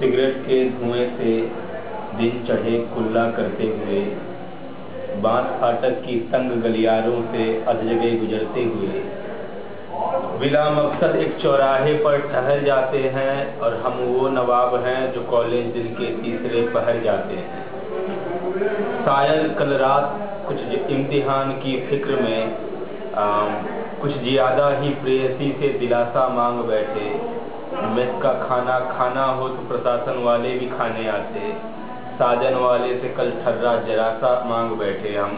Cigarette के धुएं से दिन चढ़े कुल्ला करते हुए, बांस फाटक की तंग गलियारों से अधजगह गुजरते हुए, बिला मकसद एक चौराहे पर ठहर जाते हैं और हम वो नवाब हैं जो कॉलेज दिन के तीसरे पहर जाते हैं। शायद कल रात कुछ इम्तिहान की फिक्र में कुछ ज्यादा ही प्रेयसी से दिलासा मांग बैठे। मेस का खाना खाना हो तो प्रशासन वाले भी खाने आते। साजन वाले से कल ठर्रा जरासा मांग बैठे हम।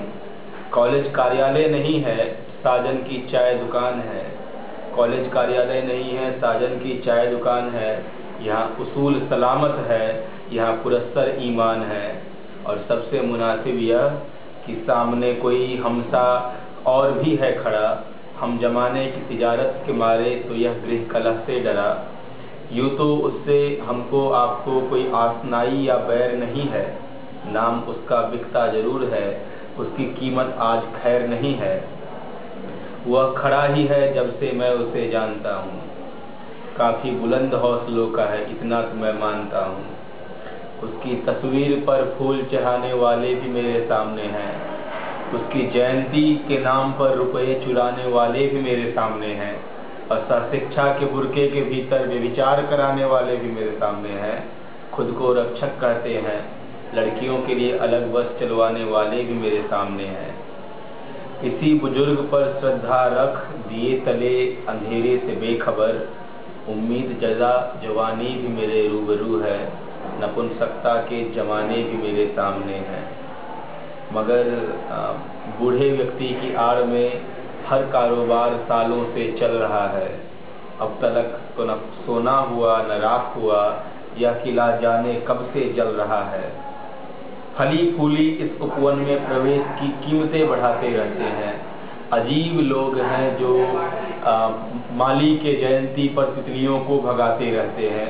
कॉलेज कार्यालय नहीं है, साजन की चाय दुकान है। कॉलेज कार्यालय नहीं है, साजन की चाय दुकान है। यहाँ उसूल सलामत है, यहाँ पुरस्तर ईमान है। और सबसे मुनासिब यह कि सामने कोई हमसा और भी है खड़ा। हम जमाने की तिजारत के मारे तो यह गृह कलह से डरा। यूँ तो उससे हमको आपको कोई आसनाई या बैर नहीं है। नाम उसका बिकता जरूर है, उसकी कीमत आज खैर नहीं है। वह खड़ा ही है जब से मैं उसे जानता हूँ। काफी बुलंद हौसलों का है, इतना तो मैं मानता हूँ। उसकी तस्वीर पर फूल चढ़ाने वाले भी मेरे सामने हैं। उसकी जयंती के नाम पर रुपए चुराने वाले भी मेरे सामने हैं। और शिक्षा के बुरके के भीतर व्यभिचार कराने वाले भी मेरे सामने हैं। खुद को रक्षक कहते हैं, लड़कियों के लिए अलग बस चलवाने वाले भी मेरे सामने हैं। इसी बुजुर्ग पर श्रद्धा रख दिए तले अंधेरे से बेखबर, उम्मीद जदा जवानी भी मेरे रूबरू है। नपुंसकता के जमाने भी मेरे सामने हैं। मगर बूढ़े व्यक्ति की आड़ में हर कारोबार सालों से चल रहा है। अब तक तो न सोना हुआ न राख हुआ, यह किला जाने कब से जल रहा है। फली फूली इस उपवन में प्रवेश की कीमतें बढ़ाते रहते हैं। अजीब लोग हैं जो माली के जयंती पर तितलियों को भगाते रहते हैं।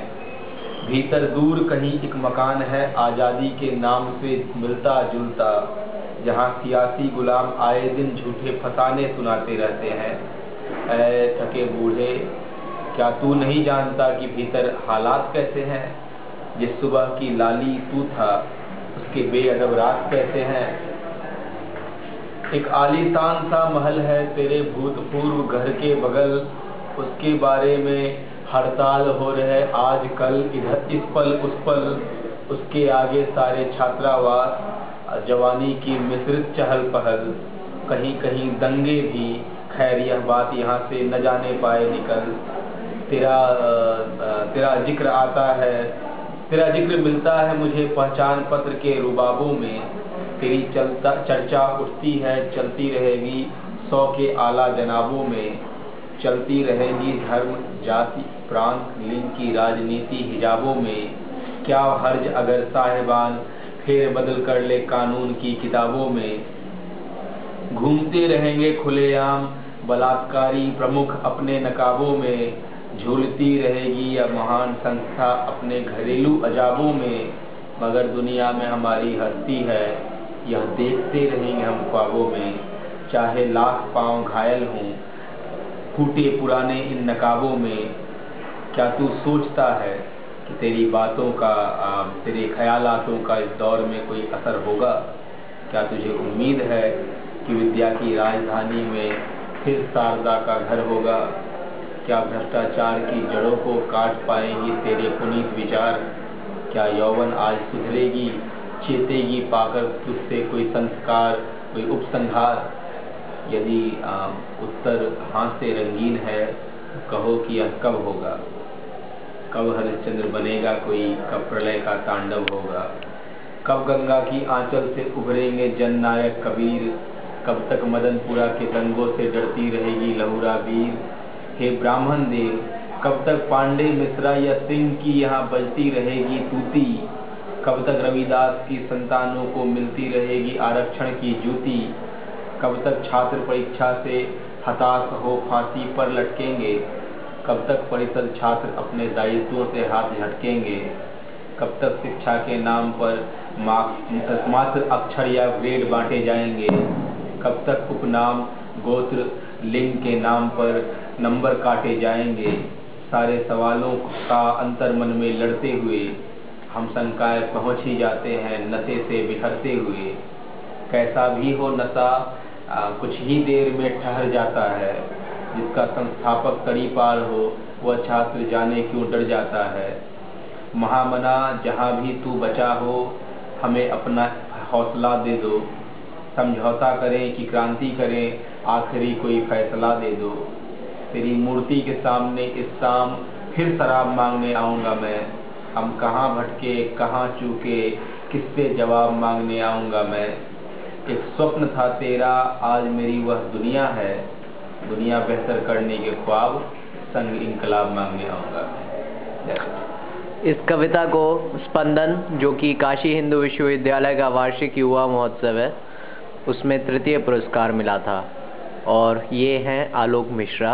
भीतर दूर कहीं एक मकान है आजादी के नाम से मिलता जुलता, जहाँ सियासी गुलाम आए दिन झूठे फसाने सुनाते रहते हैं। ऐ थके बूढ़े, क्या तू नहीं जानता कि भीतर हालात कैसे हैं? जिस सुबह की लाली तू था, उसके बेअदब रात कैसे हैं? एक आलीशान सा महल है तेरे भूतपूर्व घर के बगल, उसके बारे में हड़ताल हो रहे आज कल, इधर इस पल उस पल। उसके आगे सारे छात्रावास, जवानी की मिश्रित चहल पहल, कहीं कहीं दंगे भी। खैर यह बात यहाँ से न जाने पाए निकल। तेरा जिक्र आता है, तेरा जिक्र मिलता है मुझे पहचान पत्र के रुबाबों में। तेरी चर्चा उठती है, चलती रहेगी 100 के आला जनाबों में। चलती रहेगी धर्म जाति प्रांत लिंग की राजनीति हिजाबों में। क्या हर्ज अगर साहिबान फेर बदल कर ले कानून की किताबों में। घूमते रहेंगे खुलेआम बलात्कारी प्रमुख अपने नकाबों में। झूलती रहेगी यह महान संस्था अपने घरेलू अजाबों में। मगर दुनिया में हमारी हस्ती है, यह देखते रहेंगे हम ख्वाबों में। चाहे लाख पांव घायल हों फूटे पुराने इन नकाबों में। क्या तू सोचता है कि तेरी बातों का, तेरे ख्यालातों का इस दौर में कोई असर होगा? क्या तुझे उम्मीद है कि विद्या की राजधानी में फिर शारदा का घर होगा? क्या भ्रष्टाचार की जड़ों को काट पाएंगे तेरे पुनीत विचार? क्या यौवन आज सुधरेगी, चेतेगी पाकर तुझसे कोई संस्कार, कोई उपसंहार? यदि उत्तर हाँ से रंगीन है, कहो कि यह कब होगा? कब हरिश्चंद्र बनेगा कोई, कब प्रलय का तांडव होगा? कब गंगा की आंचल से उभरेंगे जननायक कबीर? कब तक मदनपुरा के दंगों से डरती रहेगी लहुरा वीर? हे ब्राह्मण देव, कब तक पांडे मिश्रा या सिंह की यहाँ बजती रहेगी तूती? कब तक रविदास की संतानों को मिलती रहेगी आरक्षण की जूती? कब तक छात्र परीक्षा से हताश हो फांसी पर लटकेंगे? कब तक परिषद छात्र अपने दायित्वों से हाथ झटकेंगे? कब तक शिक्षा के नाम पर मात्र अक्षर या ग्रेड बांटे जाएंगे? कब तक उपनाम गोत्र लिंग के नाम पर नंबर काटे जाएंगे? सारे सवालों का अंतर मन में लड़ते हुए हम शंकाएं पहुंच ही जाते हैं नशे से बिखरते हुए। कैसा भी हो नशा कुछ ही देर में ठहर जाता है। जिसका संस्थापक तड़ी पार हो वह छात्र जाने क्यों डर जाता है। महामना जहाँ भी तू बचा हो हमें अपना हौसला दे दो। समझौता करें कि क्रांति करें, आखिरी कोई फैसला दे दो। तेरी मूर्ति के सामने इस शाम फिर शराब मांगने आऊँगा मैं। हम कहाँ भटके कहाँ चूके किससे जवाब मांगने आऊँगा मैं। एक स्वप्न था तेरा आज मेरी वह दुनिया है। दुनिया बेहतर करने के ख्वाब संग इनकलाब मांगने आऊँगा मैं। इस कविता को स्पंदन, जो कि काशी हिंदू विश्वविद्यालय का वार्षिक युवा महोत्सव है, उसमें तृतीय पुरस्कार मिला था। और ये हैं आलोक मिश्रा,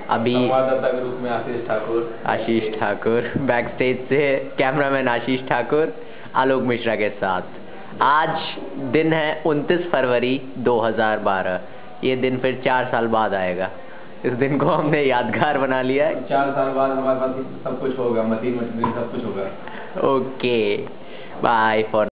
अभी संवाददाता के रूप में आशीष ठाकुर बैक स्टेज से कैमरामैन आशीष ठाकुर आलोक मिश्रा के साथ। आज दिन है 29 फरवरी 2012। ये दिन फिर 4 साल बाद आएगा। इस दिन को हमने यादगार बना लिया है। 4 साल बाद हमारे पास सब कुछ होगा, मशीन सब कुछ होगा। Okay, bye for